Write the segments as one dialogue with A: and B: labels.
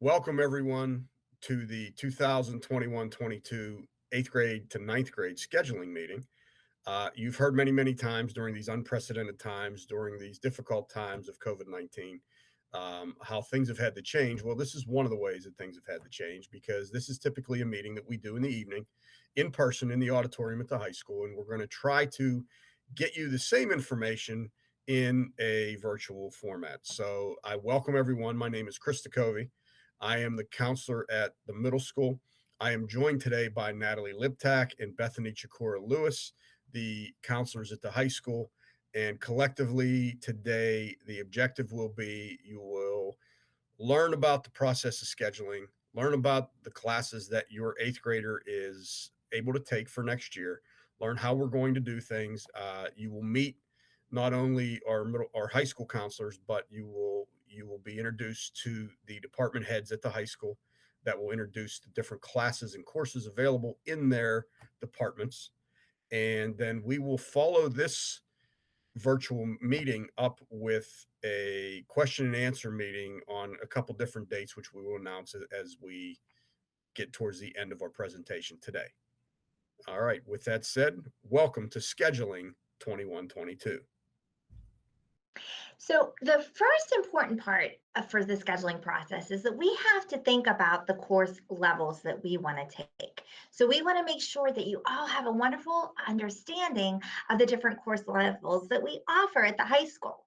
A: Welcome, everyone, to the 2021-22 eighth grade to ninth grade scheduling meeting. You've heard many, many times during these unprecedented times, during these difficult times of COVID-19, how things have had to change. Well, this is one of the ways that things have had to change because this is typically a meeting that we do in the evening in person in the auditorium at the high school. And we're going to try to get you the same information in a virtual format. So I welcome everyone. My name is Chris Covey. I am the counselor at the middle school. I am joined today by Natalie Liptak and Bethany Chikora Lewis, the counselors at the high school. And collectively today, the objective will be you will learn about the process of scheduling, learn about the classes that your eighth grader is able to take for next year, learn how we're going to do things. You will meet not only our high school counselors, but you will be introduced to the department heads at the high school that will introduce the different classes and courses available in their departments. And then we will follow this virtual meeting up with a question and answer meeting on a couple different dates, which we will announce as we get towards the end of our presentation today. All right, with that said, welcome to Scheduling 2122.
B: So the first important part for the scheduling process is that we have to think about the course levels that we want to take. So we want to make sure that you all have a wonderful understanding of the different course levels that we offer at the high school.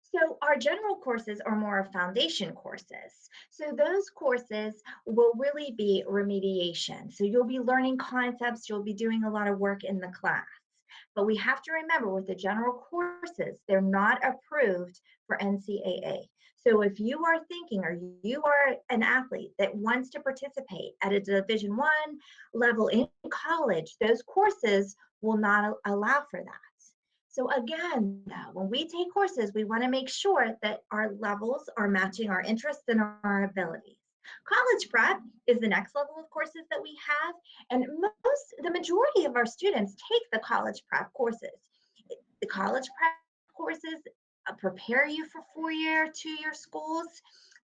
B: So our general courses are more foundation courses. So those courses will really be remediation. So you'll be learning concepts, you'll be doing a lot of work in the class. But we have to remember with the general courses, they're not approved for NCAA. So if you are thinking or you are an athlete that wants to participate at a Division I level in college, those courses will not allow for that. So again, though, when we take courses, we want to make sure that our levels are matching our interests and our abilities. College prep is the next level of courses that we have, and the majority of our students take the college prep courses. The college prep courses prepare you for 4-year, 2-year schools.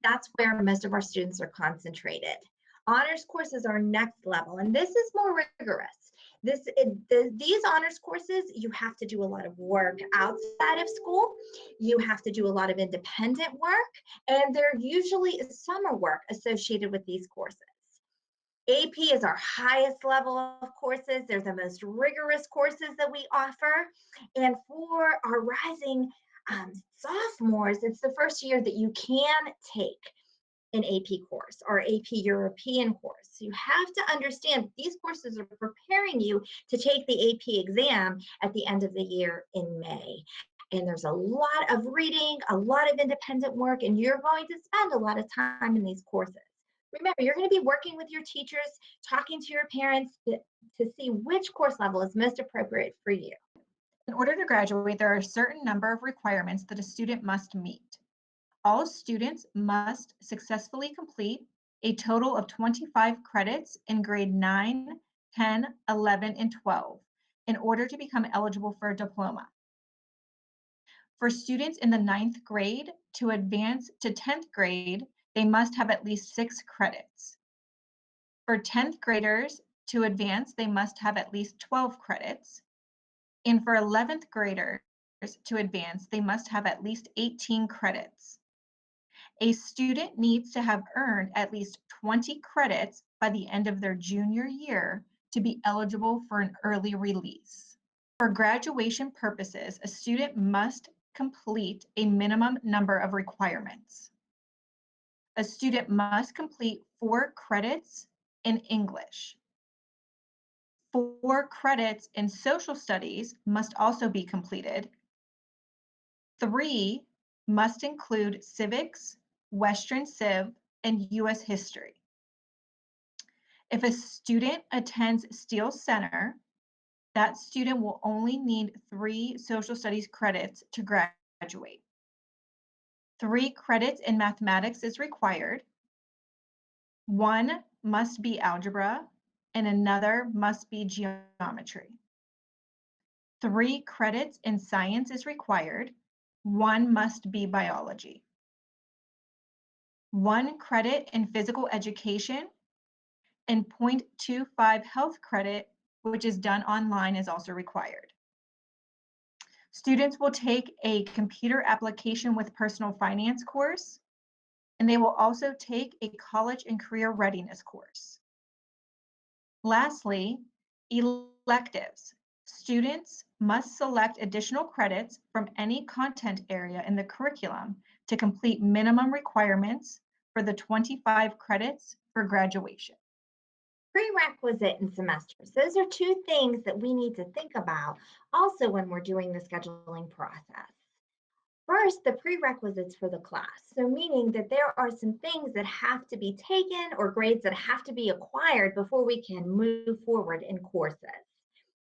B: That's where most of our students are concentrated. Honors courses are next level, and this is more rigorous. These honors courses, you have to do a lot of work outside of school. You have to do a lot of independent work, and there usually is summer work associated with these courses. AP is our highest level of courses. They're the most rigorous courses that we offer. And for our rising sophomores, it's the first year that you can take an AP course or AP European course. You have to understand these courses are preparing you to take the AP exam at the end of the year in May. And there's a lot of reading, a lot of independent work, and you're going to spend a lot of time in these courses. Remember, you're going to be working with your teachers, talking to your parents to see which course level is most appropriate for you.
C: In order to graduate, there are a certain number of requirements that a student must meet. All students must successfully complete a total of 25 credits in grade 9, 10, 11, and 12 in order to become eligible for a diploma. For students in the 9th grade to advance to 10th grade, they must have at least 6 credits. For 10th graders to advance, they must have at least 12 credits. And for 11th graders to advance, they must have at least 18 credits. A student needs to have earned at least 20 credits by the end of their junior year to be eligible for an early release. For graduation purposes, a student must complete a minimum number of requirements. A student must complete 4 credits in English. 4 credits in social studies must also be completed. 3 must include civics, Western Civ, and U.S. history. If a student attends Steele Center, that student will only need 3 social studies credits to graduate. 3 credits in mathematics is required. 1 must be algebra, and another must be geometry. 3 credits in science is required. 1 must be biology. 1 credit in physical education, and 0.25 health credit, which is done online, is also required. Students will take a computer application with personal finance course, and they will also take a college and career readiness course. Lastly, electives. Students must select additional credits from any content area in the curriculum to complete minimum requirements for the 25 credits for graduation.
B: Prerequisite and semesters. Those are two things that we need to think about also when we're doing the scheduling process. First, the prerequisites for the class. So, meaning that there are some things that have to be taken or grades that have to be acquired before we can move forward in courses.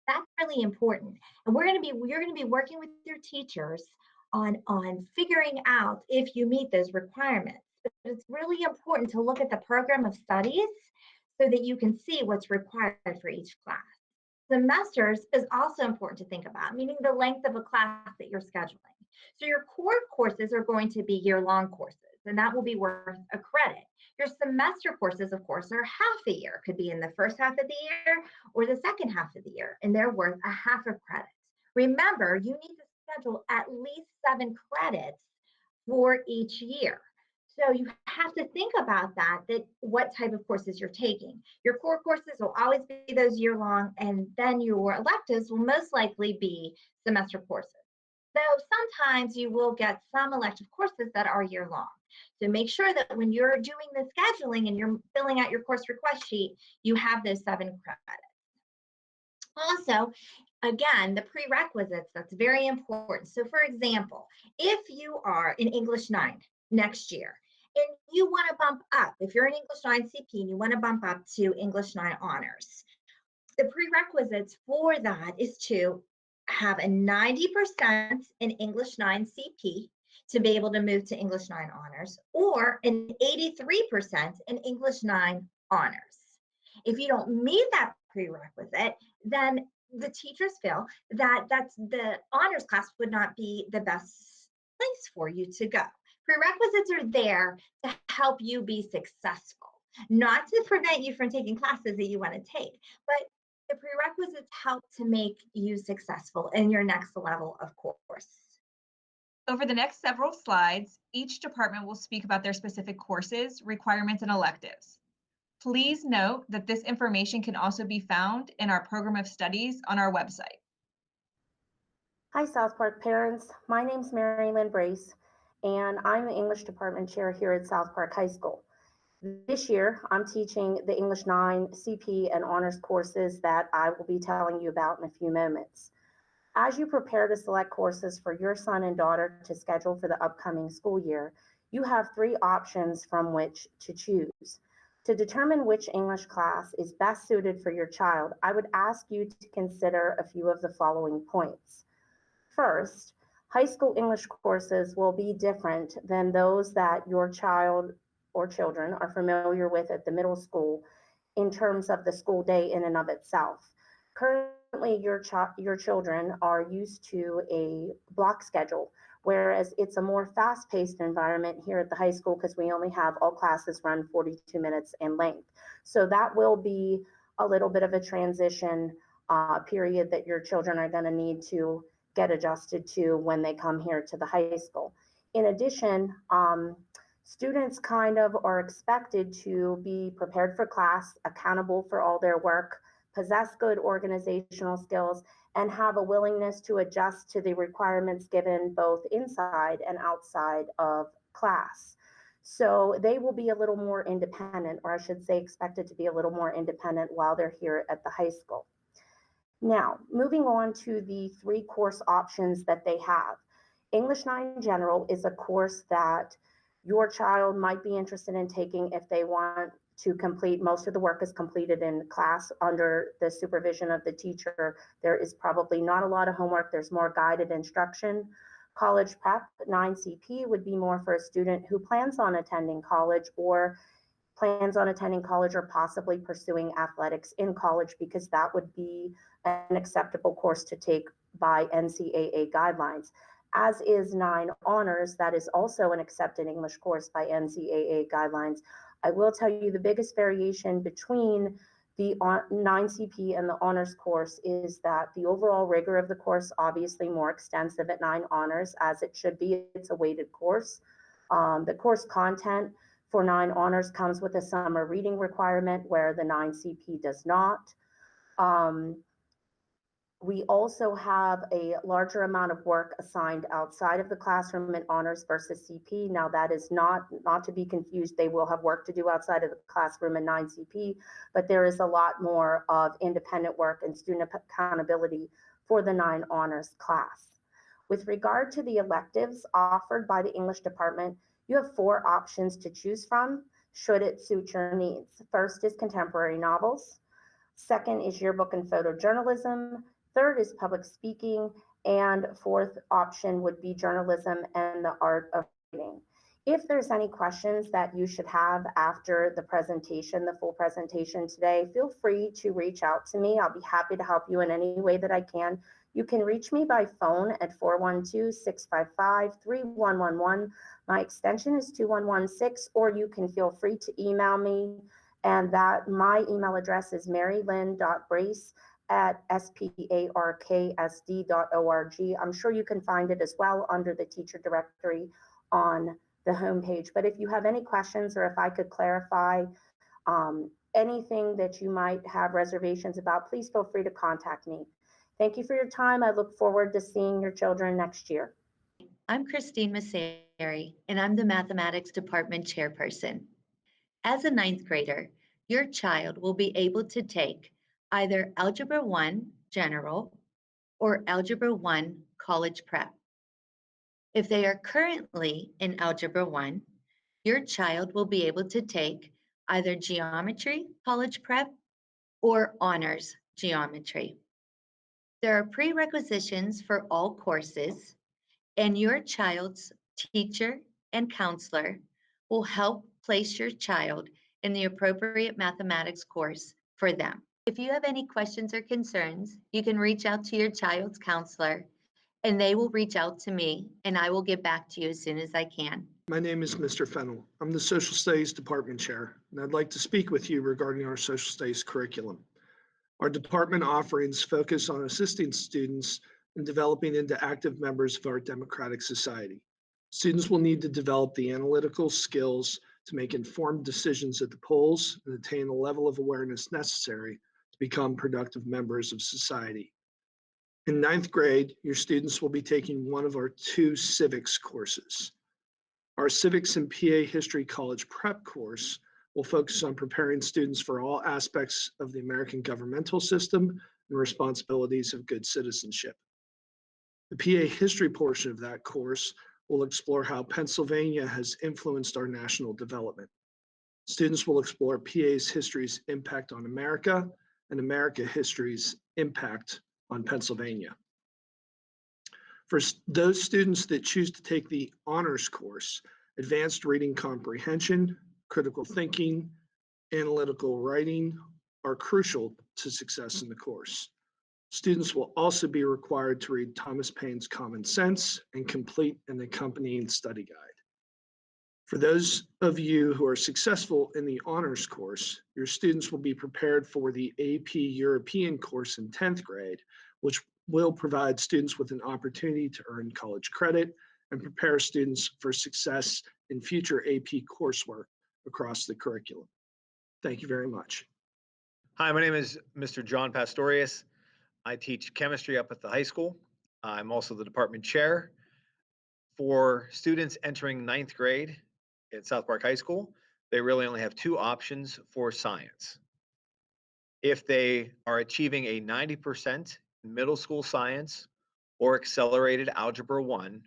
B: That's really important. And you're going to be working with your teachers on figuring out if you meet those requirements. But it's really important to look at the program of studies so that you can see what's required for each class. Semesters is also important to think about, meaning the length of a class that you're scheduling. So your core courses are going to be year-long courses, and that will be worth a credit. Your semester courses, of course, are half a year, could be in the first half of the year or the second half of the year, and they're worth a half of credits. Remember, you need to schedule at least 7 credits for each year. So you have to think about that what type of courses you're taking. Your core courses will always be those year long, and then your electives will most likely be semester courses. So sometimes you will get some elective courses that are year long. So make sure that when you're doing the scheduling and you're filling out your course request sheet, you have those 7 credits. Also, again, the prerequisites, that's very important. So for example, if you are in English 9 next year, and you want to bump up, if you're an English 9 CP and you want to bump up to English 9 honors, the prerequisites for that is to have a 90% in English 9 CP to be able to move to English 9 honors, or an 83% in English 9 honors. If you don't meet that prerequisite, then the teachers feel that the honors class would not be the best place for you to go. Prerequisites are there to help you be successful, not to prevent you from taking classes that you want to take, but the prerequisites help to make you successful in your next level of course.
C: Over the next several slides, each department will speak about their specific courses, requirements, and electives. Please note that this information can also be found in our program of studies on our website.
D: Hi, South Park parents. My name's Mary Lynn Brace, and I'm the English department chair here at South Park High School. This year, I'm teaching the English 9 CP and honors courses that I will be telling you about in a few moments. As you prepare to select courses for your son and daughter to schedule for the upcoming school year, you have 3 options from which to choose. To determine which English class is best suited for your child, I would ask you to consider a few of the following points. First, high school English courses will be different than those that your child or children are familiar with at the middle school in terms of the school day in and of itself. Currently, your children are used to a block schedule, whereas it's a more fast-paced environment here at the high school because we only have all classes run 42 minutes in length. So that will be a little bit of a transition period that your children are going to need to get adjusted to when they come here to the high school. In addition, students kind of are expected to be prepared for class, accountable for all their work, possess good organizational skills, and have a willingness to adjust to the requirements given both inside and outside of class. So they will be a little more independent, or I should say expected to be a little more independent while they're here at the high school. Now, moving on to the 3 course options that they have. English 9 General is a course that your child might be interested in taking if they want to complete, most of the work is completed in class under the supervision of the teacher. There is probably not a lot of homework, there's more guided instruction. College Prep 9 CP would be more for a student who plans on attending college or possibly pursuing athletics in college, because that would be an acceptable course to take by NCAA guidelines. as is 9 honors. That is also an accepted English course by NCAA guidelines. I will tell you the biggest variation between the 9CP and the honors course is that the overall rigor of the course obviously more extensive at 9 honors, as it should be. It's a weighted course. The course content for 9 honors comes with a summer reading requirement where the 9CP does not. We also have a larger amount of work assigned outside of the classroom in honors versus CP. Now that is not to be confused. They will have work to do outside of the classroom in 9CP, but there is a lot more of independent work and student accountability for the 9 honors class. With regard to the electives offered by the English department, you have 4 options to choose from should it suit your needs. First is contemporary novels. Second is yearbook and photojournalism. Third is public speaking. And fourth option would be journalism and the art of writing. If there's any questions that you should have after the presentation, the full presentation today, feel free to reach out to me. I'll be happy to help you in any way that I can. You can reach me by phone at 412-655-3111. My extension is 2116, or you can feel free to email me. And that my email address is marylyn.brace@sparksd.org. I'm sure you can find it as well under the teacher directory on the homepage. But if you have any questions, or if I could clarify anything that you might have reservations about, please feel free to contact me. Thank you for your time. I look forward to seeing your children next year.
E: I'm Christine Masseri, and I'm the Mathematics Department Chairperson. As a 9th grader, your child will be able to take either Algebra 1 General or Algebra 1 College Prep. If they are currently in Algebra 1, your child will be able to take either Geometry College Prep or Honors Geometry. There are prerequisitions for all courses, and your child's teacher and counselor will help place your child in the appropriate mathematics course for them. If you have any questions or concerns, you can reach out to your child's counselor, and they will reach out to me, and I will get back to you as soon as I can.
F: My name is Mr. Fennell. I'm the Social Studies Department Chair, and I'd like to speak with you regarding our Social Studies curriculum. Our department offerings focus on assisting students in developing into active members of our democratic society. Students will need to develop the analytical skills to make informed decisions at the polls and attain the level of awareness necessary to become productive members of society. In 9th grade, your students will be taking one of our 2 civics courses. Our Civics and PA History College Prep course will focus on preparing students for all aspects of the American governmental system and responsibilities of good citizenship. The PA History portion of that course will explore how Pennsylvania has influenced our national development. Students will explore PA's history's impact on America and America history's impact on Pennsylvania. For those students that choose to take the honors course, advanced reading comprehension, critical thinking, analytical writing are crucial to success in the course. Students will also be required to read Thomas Paine's Common Sense and complete an accompanying study guide. For those of you who are successful in the honors course, your students will be prepared for the AP European course in 10th grade, which will provide students with an opportunity to earn college credit and prepare students for success in future AP coursework across the curriculum. Thank you very much.
G: Hi, my name is Mr. John Pastorius. I teach chemistry up at the high school. I'm also the department chair. For students entering 9th grade at South Park High School, they really only have 2 options for science. If they are achieving a 90% in middle school science or accelerated algebra 1,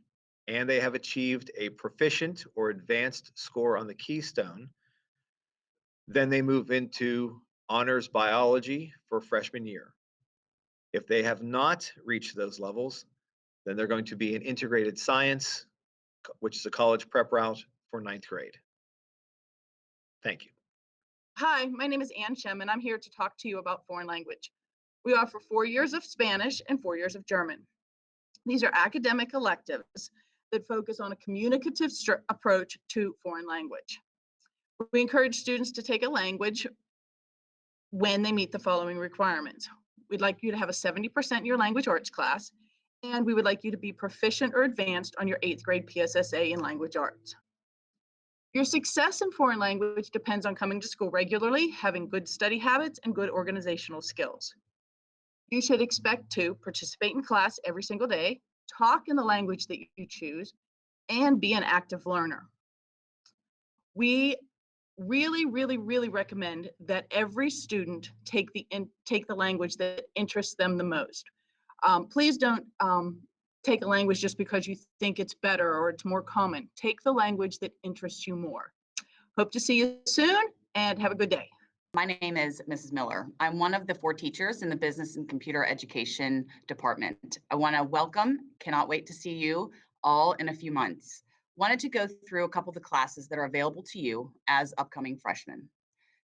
G: and they have achieved a proficient or advanced score on the Keystone, then they move into honors biology for freshman year. If they have not reached those levels, then they're going to be in integrated science, which is a college prep route for 9th grade. Thank you.
H: Hi, my name is Ann Shem, and I'm here to talk to you about foreign language. We offer 4 years of Spanish and 4 years of German. These are academic electives that focus on a communicative approach to foreign language. We encourage students to take a language when they meet the following requirements. We'd like you to have a 70% in your language arts class, and we would like you to be proficient or advanced on your 8th grade PSSA in language arts. Your success in foreign language depends on coming to school regularly, having good study habits, and good organizational skills. You should expect to participate in class every single day, talk in the language that you choose, and be an active learner. We really recommend that every student take the language that interests them the most. Please don't take a language just because you think it's better or it's more common. Take the language that interests you more. Hope to see you soon and have a good day.
I: My name is Mrs. Miller. I'm one of the 4 teachers in the Business and Computer Education Department. I want to welcome, cannot wait to see you all in a few months. Wanted to go through a couple of the classes that are available to you as upcoming freshmen.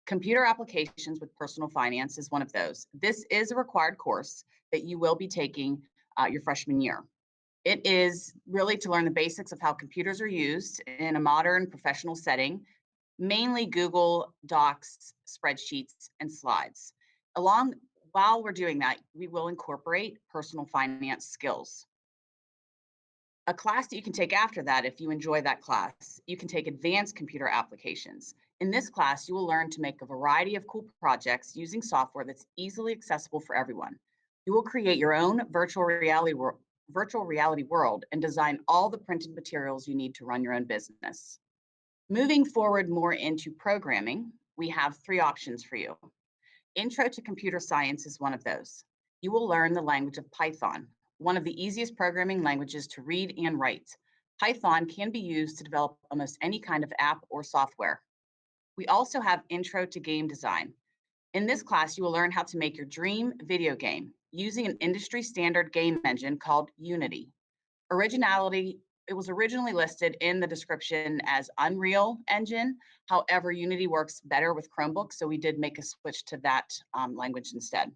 I: Computer Applications with Personal Finance is one of those. This is a required course that you will be taking your freshman year. It is really to learn the basics of how computers are used in a modern professional setting, mainly Google Docs, spreadsheets, and slides. While we're doing that, we will incorporate personal finance skills. A class that you can take after that, if you enjoy that class, you can take Advanced Computer Applications. In this class, you will learn to make a variety of cool projects using software that's easily accessible for everyone. You will create your own virtual reality world and design all the printed materials you need to run your own business. Moving forward more into programming, we have 3 options for you. Intro to Computer Science is one of those. You will learn the language of Python, one of the easiest programming languages to read and write. Python can be used to develop almost any kind of app or software. We also have Intro to Game Design. In this class, you will learn how to make your dream video game using an industry standard game engine called Unity. It was originally listed in the description as Unreal Engine. However, Unity works better with Chromebooks, so we did make a switch to that language instead.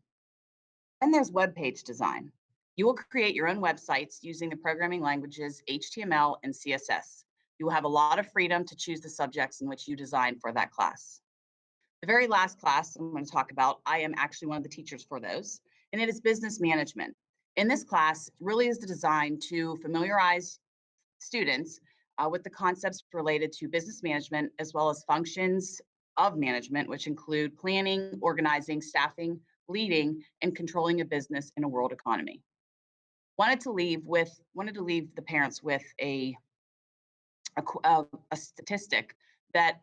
I: Then there's web page design. You will create your own websites using the programming languages HTML and CSS. You will have a lot of freedom to choose the subjects in which you design for that class. The very last class I'm going to talk about, I am actually one of the teachers for those, and it is business management. In this class, really is designed to familiarize students with the concepts related to business management, as well as functions of management, which include planning, organizing, staffing, leading, and controlling a business in a world economy. Wanted to leave the parents with a statistic that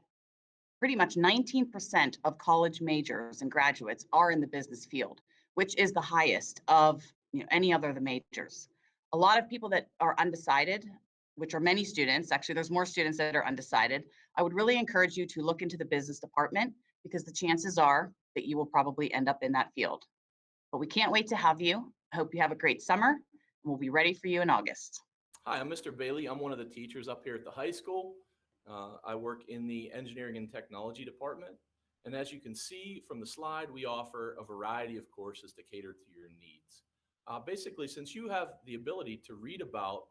I: pretty much 19% of college majors and graduates are in the business field, which is the highest of any other of the majors. A lot of people that are undecided, which are many students, actually there's more students that are undecided, I would really encourage you to look into the business department because the chances are that you will probably end up in that field. But we can't wait to have you. I hope you have a great summer. We'll be ready for you in August.
J: Hi, I'm Mr. Bailey. I'm one of the teachers up here at the high school. I work in the engineering and technology department. And as you can see from the slide, we offer a variety of courses to cater to your needs. Basically, since you have the ability to read about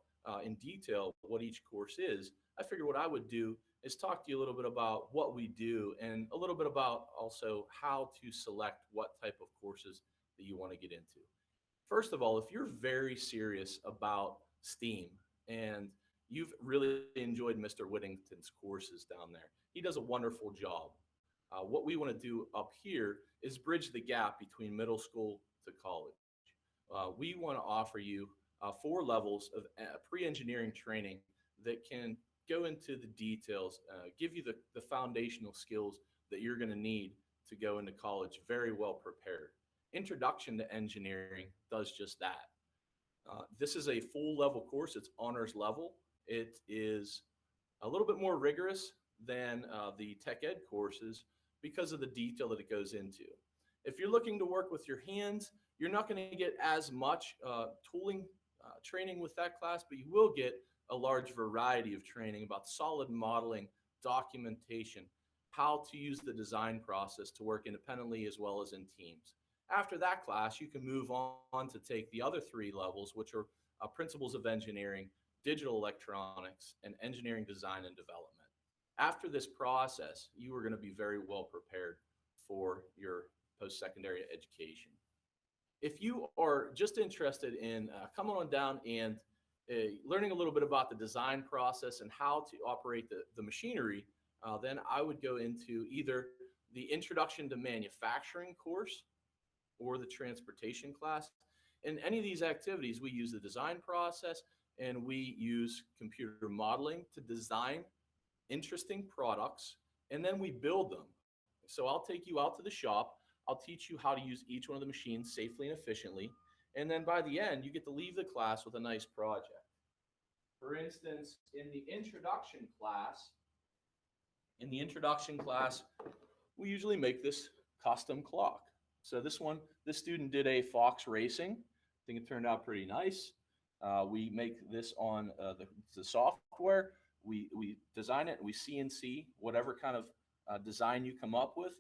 J: in detail what each course is, I figured what I would do is talk to you a little bit about what we do and a little bit about also how to select what type of courses that you want to get into. First of all, if you're very serious about STEAM and you've really enjoyed Mr. Whittington's courses down there, he does a wonderful job. What we want to do up here is bridge the gap between middle school to college. We want to offer you 4 levels of pre-engineering training that can go into the details, give you the foundational skills that you're going to need to go into college very well prepared. Introduction to Engineering does just that. This is a full level course. It's honors level. It is a little bit more rigorous than the tech ed courses because of the detail that it goes into. If you're looking to work with your hands, you're not going to get as much tooling training with that class, but you will get a large variety of training about solid modeling, documentation, how to use the design process to work independently as well as in teams. After that class, you can move on to take the other 3 levels, which are principles of engineering, digital electronics, and engineering design and development. After this process, you are going to be very well prepared for your post-secondary education. If you are just interested in coming on down and learning a little bit about the design process and how to operate the machinery, then I would go into either the Introduction to Manufacturing course or the transportation class. In any of these activities, we use the design process and we use computer modeling to design interesting products, and then we build them. So I'll take you out to the shop. I'll teach you how to use each one of the machines safely and efficiently. And then by the end, you get to leave the class with a nice project. For instance, in the introduction class, we usually make this custom clock. So this student did a Fox Racing. I think it turned out pretty nice. We make this on the software. We design it, we CNC whatever kind of design you come up with,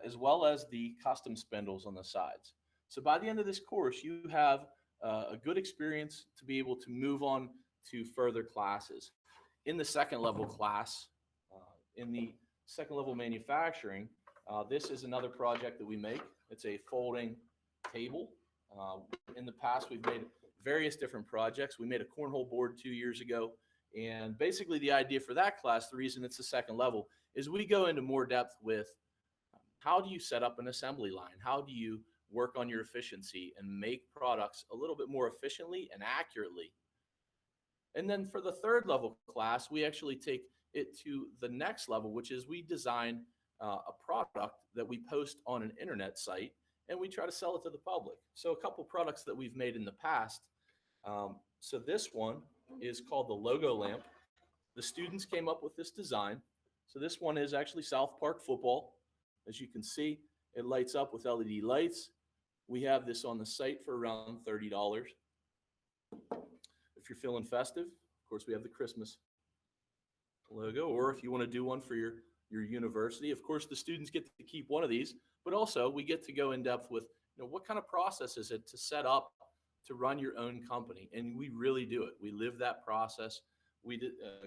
J: as well as the custom spindles on the sides. So by the end of this course, you have a good experience to be able to move on to further classes. In the second level class, in the second level manufacturing, this is another project that we make. It's a folding table. In the past, we've made various different projects. We made a cornhole board 2 years ago. And basically the idea for that class, the reason it's the second level, is we go into more depth with how do you set up an assembly line? How do you work on your efficiency and make products a little bit more efficiently and accurately? And then for the third level class, we actually take it to the next level, which is we design a product that we post on an internet site and we try to sell it to the public. So a couple products that we've made in the past. So this one is called the logo lamp. The students came up with this design. So this one is actually South Park football. As you can see, it lights up with LED lights. We have this on the site for around $30. If you're feeling festive, of course, we have the Christmas logo, or if you want to do one for your university, of course, the students get to keep one of these, but also we get to go in depth with, what kind of process is it to set up to run your own company? And we really do it. We live that process. We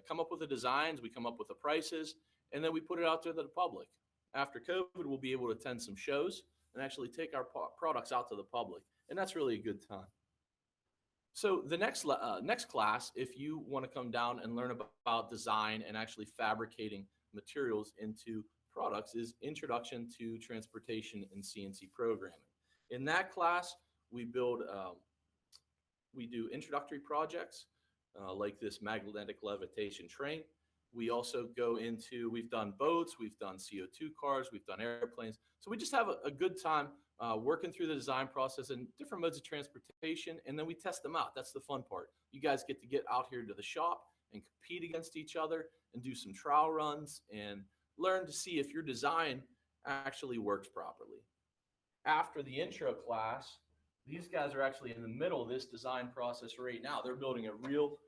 J: come up with the designs, we come up with the prices, and then we put it out there to the public. After COVID, we'll be able to attend some shows and actually take our products out to the public. And that's really a good time. So the next class, if you want to come down and learn about design and actually fabricating materials into products, is Introduction to Transportation and CNC Programming. In that class, we do introductory projects like this magnetic levitation train. We also we've done boats, we've done CO2 cars, we've done airplanes. So we just have a good time working through the design process and different modes of transportation, and then we test them out. That's the fun part. You guys get to get out here to the shop and compete against each other and do some trial runs and learn to see if your design actually works properly. After the intro class, these guys are actually in the middle of this design process right now. They're building a real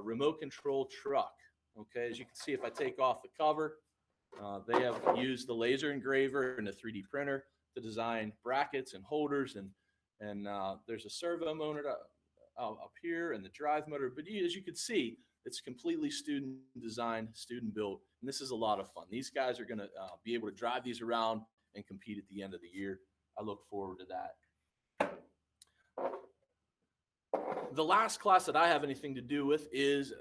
J: remote control truck. Okay, as you can see, if I take off the cover, they have used the laser engraver and a 3D printer to design brackets and holders, and there's a servo motor up here and the drive motor. But as you can see, it's completely student designed, student built, and this is a lot of fun. These guys are going to be able to drive these around and compete at the end of the year. I look forward to that. The last class that I have anything to do with is,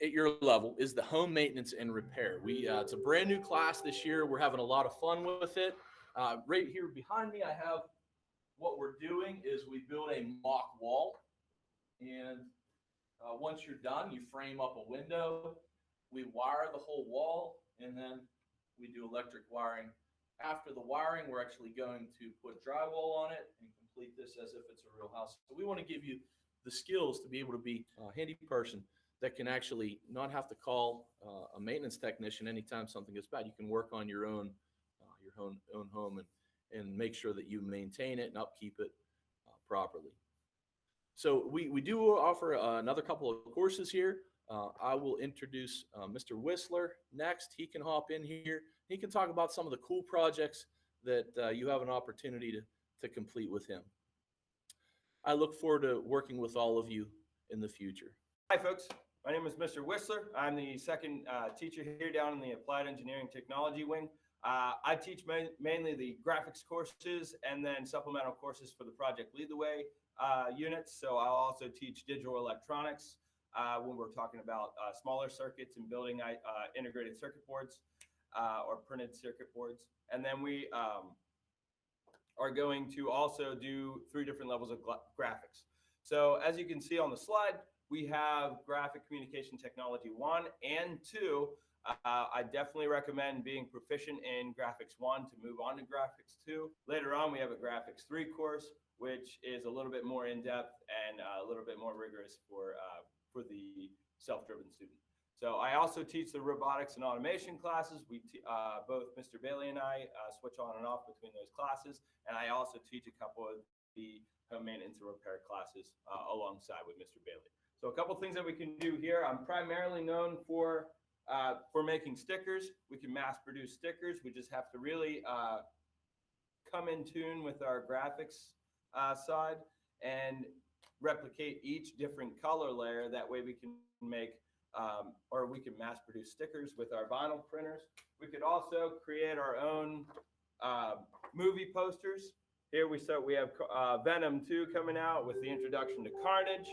J: at your level, is the home maintenance and repair. It's a brand new class this year. We're having a lot of fun with it. Right here behind me, I have what we're doing is we build a mock wall. And once you're done, you frame up a window. We wire the whole wall, and then we do electric wiring. After the wiring, we're actually going to put drywall on it and complete this as if it's a real house. So we want to give you the skills to be able to be a handy person that can actually not have to call a maintenance technician anytime something gets bad. You can work on your own home and make sure that you maintain it and upkeep it properly. So we do offer another couple of courses here. I will introduce Mr. Whistler next. He can hop in here. He can talk about some of the cool projects that you have an opportunity to complete with him. I look forward to working with all of you in the future.
K: Hi, folks. My name is Mr. Whistler. I'm the second teacher here down in the Applied Engineering Technology wing. I teach mainly the graphics courses and then supplemental courses for the Project Lead the Way units. So I'll also teach digital electronics when we're talking about smaller circuits and building integrated circuit boards or printed circuit boards. And then we are going to also do 3 different levels of graphics. So as you can see on the slide, we have Graphic Communication Technology 1 and 2. I definitely recommend being proficient in Graphics 1 to move on to Graphics 2. Later on, we have a Graphics 3 course, which is a little bit more in-depth and a little bit more rigorous for the self-driven student. So I also teach the robotics and automation classes. Both Mr. Bailey and I switch on and off between those classes. And I also teach a couple of the home maintenance and repair classes alongside with Mr. Bailey. So a couple things that we can do here. I'm primarily known for making stickers. We can mass produce stickers. We just have to really come in tune with our graphics side and replicate each different color layer. That way we can make or we can mass produce stickers with our vinyl printers. We could also create our own movie posters. Here we have Venom 2 coming out with the introduction to Carnage.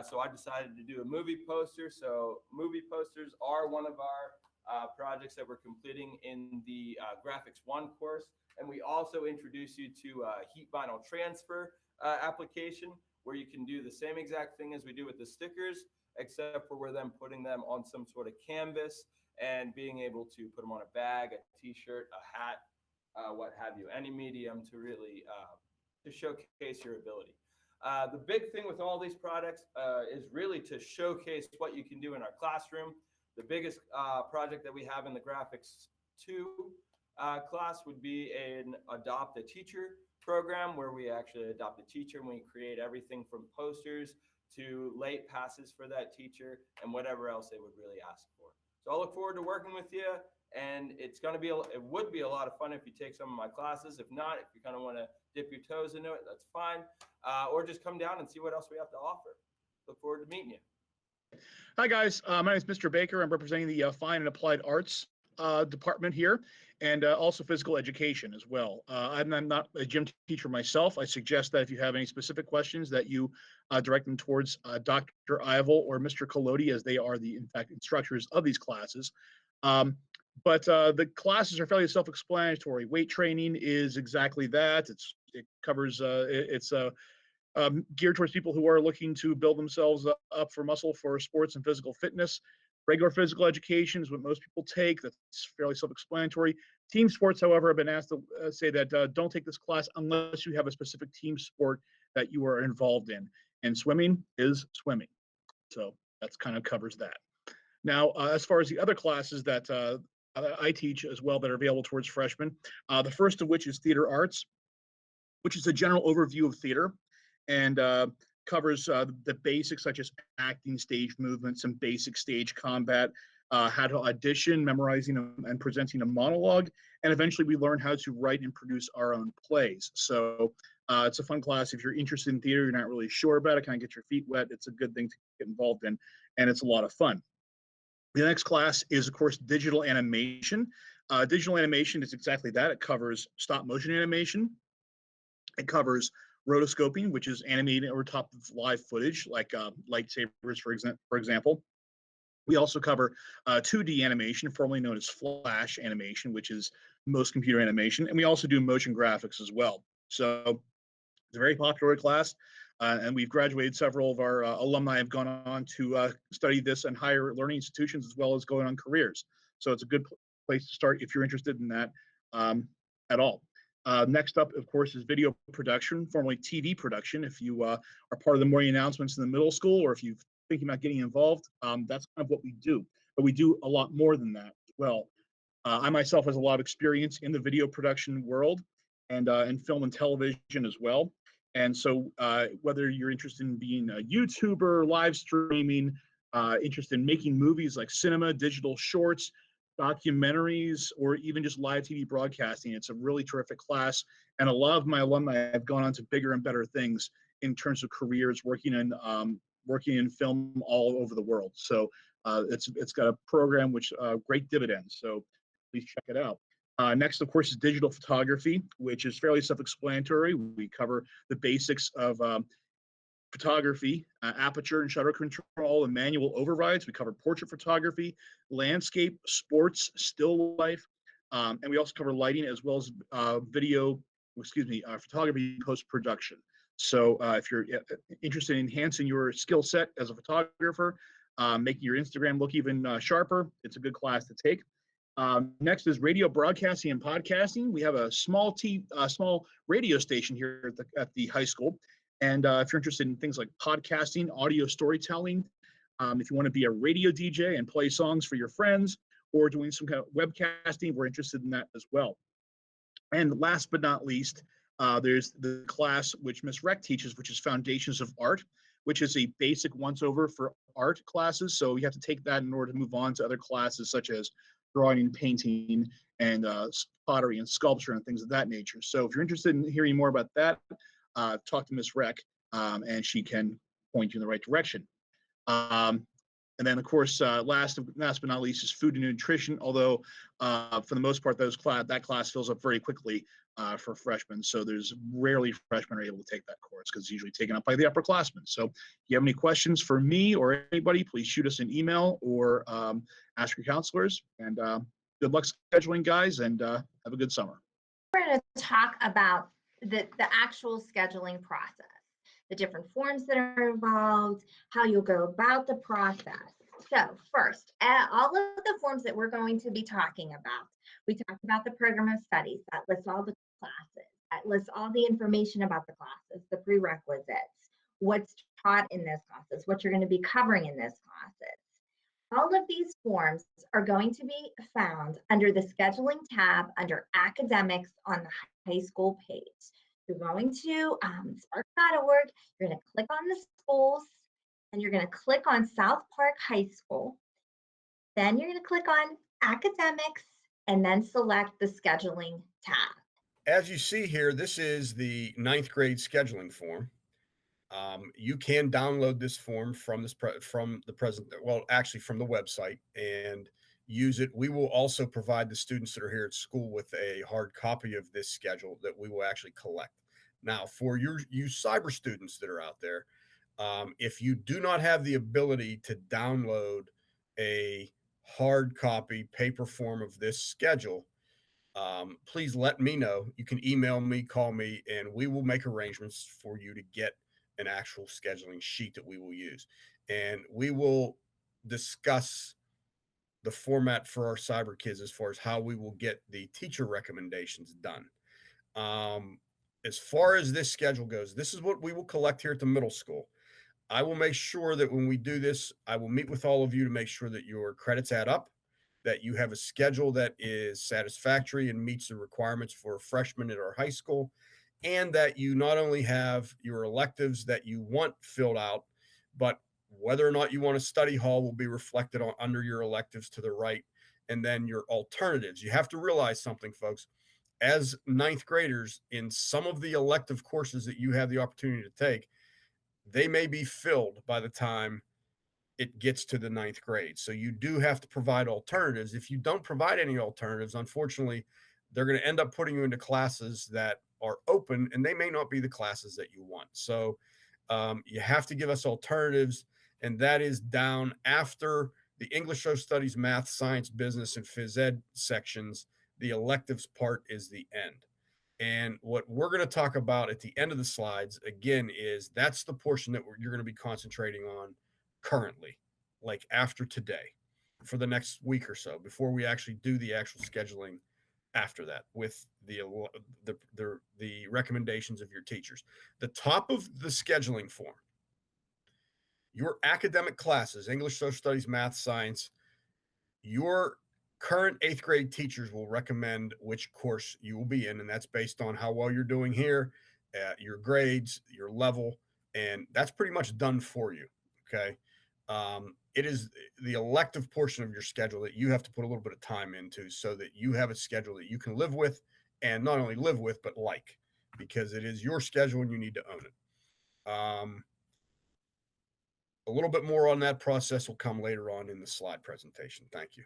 K: So I decided to do a movie poster. So movie posters are one of our projects that we're completing in the Graphics 1 course. And we also introduce you to heat vinyl transfer application, where you can do the same exact thing as we do with the stickers, except for we're then putting them on some sort of canvas and being able to put them on a bag, a t-shirt, a hat, what have you, any medium to really to showcase your ability. The big thing with all these products is really to showcase what you can do in our classroom. The biggest project that we have in the Graphics 2 class would be an Adopt a Teacher program, where we actually adopt a teacher and we create everything from posters to late passes for that teacher and whatever else they would really ask for. So I look forward to working with you, and it would be a lot of fun if you take some of my classes. If not, if you kind of want to dip your toes into it, that's fine. Or just come down and see what else we have to offer. Look forward to meeting you.
L: Hi, guys. My name is Mr. Baker. I'm representing the Fine and Applied Arts department here, and also physical education as well. I'm not a gym teacher myself. I suggest that if you have any specific questions, that you direct them towards Dr. Ivel or Mr. Collodi, as they are the, in fact, instructors of these classes. But the classes are fairly self-explanatory. Weight training is exactly that. It covers, geared towards people who are looking to build themselves up for muscle for sports and physical fitness. Regular physical education is what most people take. That's fairly self-explanatory. Team sports, however, have been asked to say that don't take this class unless you have a specific team sport that you are involved in. And swimming is swimming. So that's kind of covers that. Now, as far as the other classes that I teach as well that are available towards freshmen, the first of which is theater arts, which is a general overview of theater, and covers the basics such as acting, stage movement, some basic stage combat, how to audition, memorizing and presenting a monologue, and eventually we learn how to write and produce our own plays. So it's a fun class. If you're interested in theater, you're not really sure about it, kind of get your feet wet, it's a good thing to get involved in, and it's a lot of fun. The next class is, of course, digital animation. Digital animation is exactly that. It covers stop motion animation. It covers rotoscoping, which is animating over top of live footage, like lightsabers, for example. We also cover 2D animation, formerly known as flash animation, which is most computer animation. And we also do motion graphics as well. So it's a very popular class. And we've graduated. Several of our alumni have gone on to study this in higher learning institutions, as well as going on careers. So it's a good place to start if you're interested in that at all. Next up, of course, is video production, formerly TV production. If you are part of the morning announcements in the middle school, or if you're thinking about getting involved, that's kind of what we do. But we do a lot more than that as well. I myself has a lot of experience in the video production world and in film and television as well. And so whether you're interested in being a YouTuber, live streaming, interested in making movies like cinema, digital shorts, documentaries, or even just live TV broadcasting, it's a really terrific class. And a lot of my alumni have gone on to bigger and better things in terms of careers, working in working in film all over the world. So it's got a program which great dividends. So please check it out. Next, of course, is digital photography, which is fairly self-explanatory. We cover the basics of photography, aperture and shutter control, and manual overrides. We cover portrait photography, landscape, sports, still life, and we also cover lighting as well as photography post-production. So if you're interested in enhancing your skill set as a photographer, making your Instagram look even sharper, it's a good class to take. Next is radio broadcasting and podcasting. We have a small radio station here at the high school. And if you're interested in things like podcasting, audio storytelling, if you want to be a radio DJ and play songs for your friends, or doing some kind of webcasting, we're interested in that as well. And last but not least, there's the class which Ms. Reck teaches, which is Foundations of Art, which is a basic once-over for art classes. So you have to take that in order to move on to other classes such as drawing and painting and pottery and sculpture and things of that nature. So if you're interested in hearing more about that, talk to Ms. Reck, and she can point you in the right direction. And then, of course, last but not least is food and nutrition, although for the most part, that class fills up very quickly for freshmen. So there's rarely freshmen are able to take that course because it's usually taken up by the upperclassmen. So if you have any questions for me or anybody, please shoot us an email or ask your counselors. And good luck scheduling, guys, and have a good summer.
B: We're going to talk about the actual scheduling process, the different forms that are involved, how you'll go about the process. So first, all of the forms that we're going to be talking about, we talked about the program of studies that lists all the classes, that lists all the information about the classes, the prerequisites, what's taught in those classes, what you're going to be covering in those classes. All of these forms are going to be found under the scheduling tab under academics on the high school page. You're going to spark.org, you're going to click on the schools, and you're going to click on South Park High School. Then you're going to click on academics and then select the scheduling tab.
A: As you see here, this is the 9th grade scheduling form. You can download this form from the website and use it. We will also provide the students that are here at school with a hard copy of this schedule that we will actually collect. Now, for you cyber students that are out there, if you do not have the ability to download a hard copy paper form of this schedule, please let me know. You can email me, call me, and we will make arrangements for you to get an actual scheduling sheet that we will use. And we will discuss the format for our cyber kids as far as how we will get the teacher recommendations done. As far as this schedule goes, this is what we will collect here at the middle school. I will make sure that when we do this, I will meet with all of you to make sure that your credits add up, that you have a schedule that is satisfactory and meets the requirements for freshmen at our high school, and that you not only have your electives that you want filled out, but whether or not you want a study hall will be reflected on under your electives to the right, and then your alternatives. You have to realize something, folks. As 9th graders, in some of the elective courses that you have the opportunity to take, they may be filled by the time it gets to the 9th grade. So you do have to provide alternatives. If you don't provide any alternatives, unfortunately, they're going to end up putting you into classes that are open and they may not be the classes that you want. So you have to give us alternatives, and that is down after the English, social studies, math, science, business, and phys ed sections. The electives part is the end. And what we're going to talk about at the end of the slides, again, is that's the portion that you're going to be concentrating on currently, like after today, for the next week or so, before we actually do the actual scheduling after that with the recommendations of your teachers. The top of the scheduling form, your academic classes, English, social studies, math, science, your current 8th grade teachers will recommend which course you will be in, and that's based on how well you're doing here, your grades, your level, and that's pretty much done for you. Okay. It is the elective portion of your schedule that you have to put a little bit of time into so that you have a schedule that you can live with, and not only live with, but like, because it is your schedule and you need to own it. A little bit more on that process will come later on in the slide presentation. Thank you.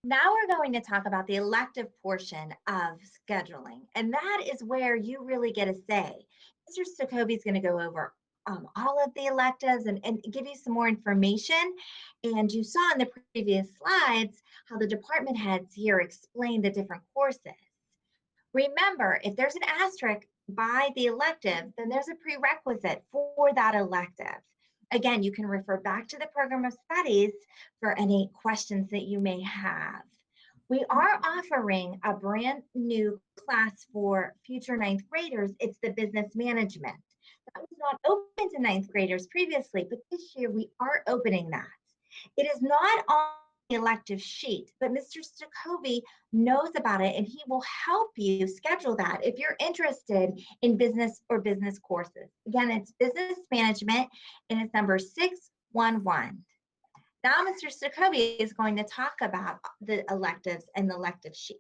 B: Now we're going to talk about the elective portion of scheduling, and that is where you really get a say. Mr. Stokobe is going to go over all of the electives and give you some more information. And you saw in the previous slides how the department heads here explain the different courses. Remember, if there's an asterisk by the elective, then there's a prerequisite for that elective. Again, you can refer back to the program of studies for any questions that you may have. We are offering a brand new class for future ninth graders. It's the business management. That was not open to ninth graders previously, but this year we are opening that. It is not on the elective sheet, but Mr. Stokobe knows about it and he will help you schedule that if you're interested in business or business courses. Again, it's business management and it's number 611. Now, Mr. Stokobe is going to talk about the electives and the elective sheet.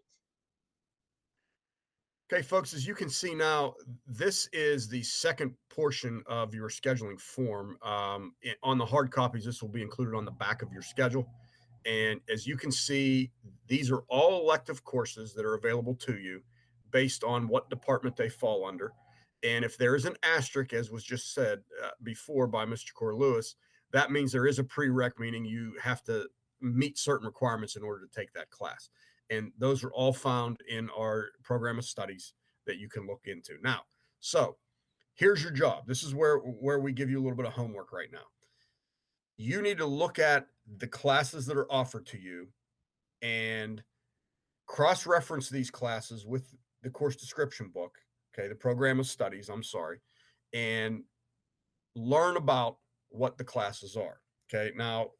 A: Okay, folks, as you can see now, this is the second portion of your scheduling form. On the hard copies, this will be included on the back of your schedule. And as you can see, these are all elective courses that are available to you based on what department they fall under. And if there is an asterisk, as was just said before by Mr. Corlewis, that means there is a prereq, meaning you have to meet certain requirements in order to take that class. And those are all found in our program of studies that you can look into. Now, so here's your job. This is where we give you a little bit of homework right now. You need to look at the classes that are offered to you and cross-reference these classes with the course description book, okay, the program of studies, I'm sorry, and learn about what the classes are. Okay, now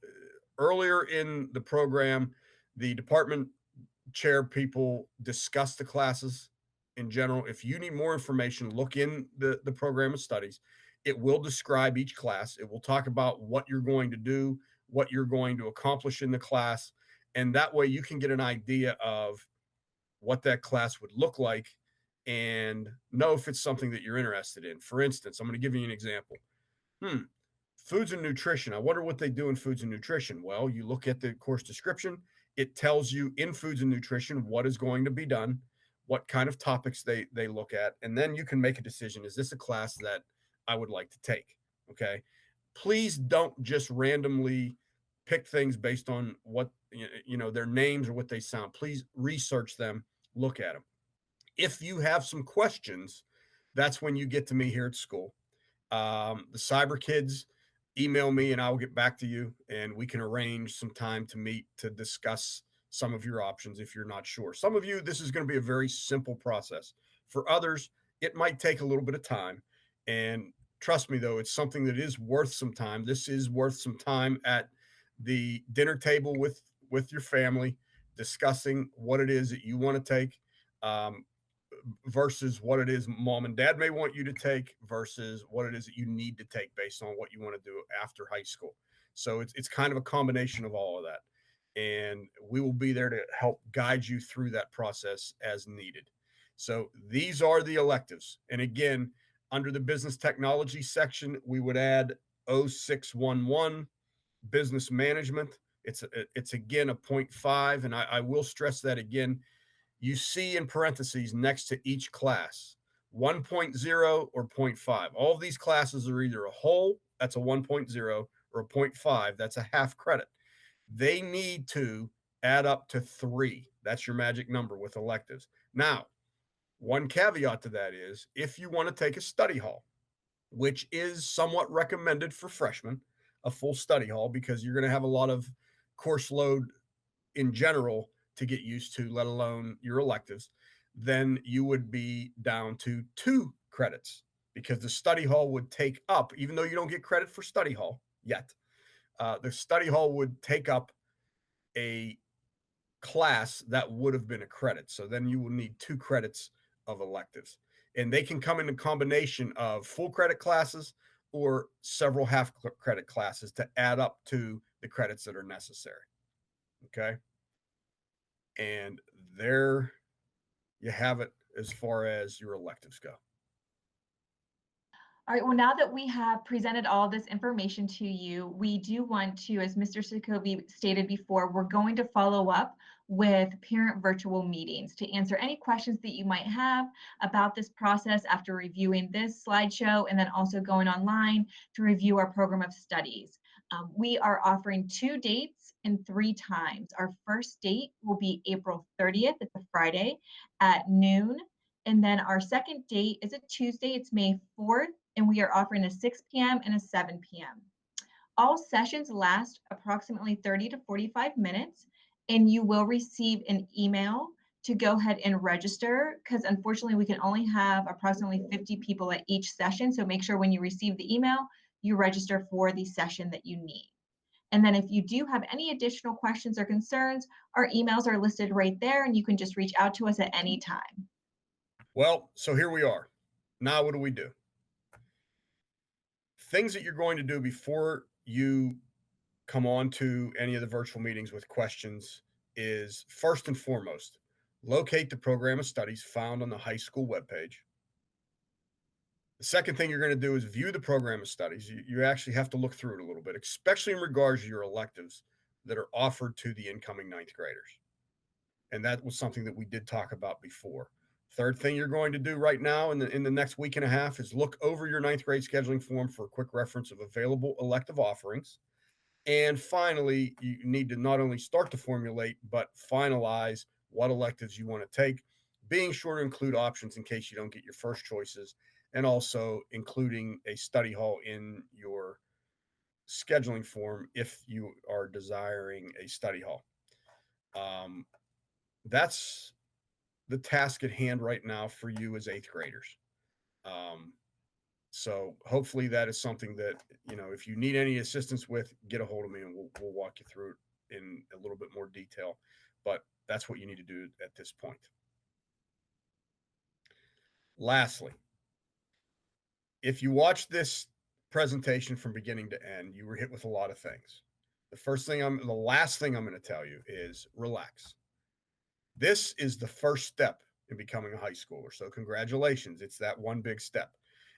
A: earlier in the program, the department chair people discuss the classes in general. If you need more information, look in the program of studies. It will describe each class. It will talk about what you're going to do, what you're going to accomplish in the class. And that way you can get an idea of what that class would look like and know if it's something that you're interested in. For instance, I'm going to give you an example. Foods and nutrition. I wonder what they do in foods and nutrition. Well, you look at the course description. It tells you in foods and nutrition what is going to be done, what kind of topics they look at, and then you can make a decision. Is this a class that I would like to take? Okay. Please don't just randomly pick things based on what their names or what they sound. Please research them, look at them. If you have some questions, that's when you get to me here at school. The cyber kids, email me and I'll get back to you and we can arrange some time to meet to discuss some of your options if you're not sure. Some of you, this is going to be a very simple process. For others, it might take a little bit of time. And trust me, though, it's something that is worth some time. This is worth some time at the dinner table with your family, discussing what it is that you want to take. Versus what it is mom and dad may want you to take versus what it is that you need to take based on what you want to do after high school. So it's kind of a combination of all of that. And we will be there to help guide you through that process as needed. So these are the electives. And again, under the business technology section, we would add 0611 business management. It's again a 0.5. And I will stress that again. You see in parentheses next to each class 1.0 or 0.5. All of these classes are either a whole, that's a 1.0, or a 0.5, that's a half credit. They need to add up to 3. That's your magic number with electives. Now, one caveat to that is if you want to take a study hall, which is somewhat recommended for freshmen, a full study hall, because you're going to have a lot of course load in general to get used to, let alone your electives, then you would be down to 2 credits because the study hall would take up, even though you don't get credit for study hall yet, the study hall would take up a class that would have been a credit. So then you will need 2 credits of electives. And they can come in a combination of full credit classes or several half credit classes to add up to the credits that are necessary. Okay. And there you have it as far as your electives go.
C: All right, well, now that we have presented all this information to you, we do want to, as Mr. Sokobi stated before, we're going to follow up with parent virtual meetings to answer any questions that you might have about this process after reviewing this slideshow, and then also going online to review our program of studies. We are offering 2 dates and 3 times. Our first date will be April 30th, it's a Friday at noon. And then our second date is a Tuesday, it's May 4th, and we are offering a 6 p.m. and a 7 p.m. All sessions last approximately 30 to 45 minutes, and you will receive an email to go ahead and register, because unfortunately we can only have approximately 50 people at each session. So make sure when you receive the email, you register for the session that you need. And then if you do have any additional questions or concerns, our emails are listed right there, and you can just reach out to us at any time.
A: Well, so here we are. Now, what do we do? Things that you're going to do before you come on to any of the virtual meetings with questions is, first and foremost, locate the program of studies found on the high school webpage. The second thing you're going to do is view the program of studies. You actually have to look through it a little bit, especially in regards to your electives that are offered to the incoming ninth graders. And that was something that we did talk about before. Third thing you're going to do right now in the next week and a half is look over your ninth grade scheduling form for a quick reference of available elective offerings. And finally, you need to not only start to formulate, but finalize what electives you want to take, being sure to include options in case you don't get your first choices, and also including a study hall in your scheduling form if you are desiring a study hall. That's the task at hand right now for you as eighth graders. Um, so hopefully that is something that, if you need any assistance with, get a hold of me and we'll walk you through it in a little bit more detail. But that's what you need to do at this point. Lastly, if you watch this presentation from beginning to end, you were hit with a lot of things. The last thing I'm going to tell you is relax. This is the first step in becoming a high schooler. So congratulations. It's that one big step.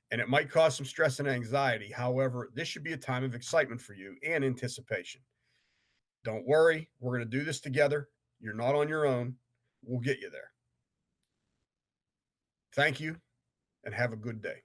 A: And it might cause some stress and anxiety. However, this should be a time of excitement for you and anticipation. Don't worry. We're going to do this together. You're not on your own. We'll get you there. Thank you and have a good day.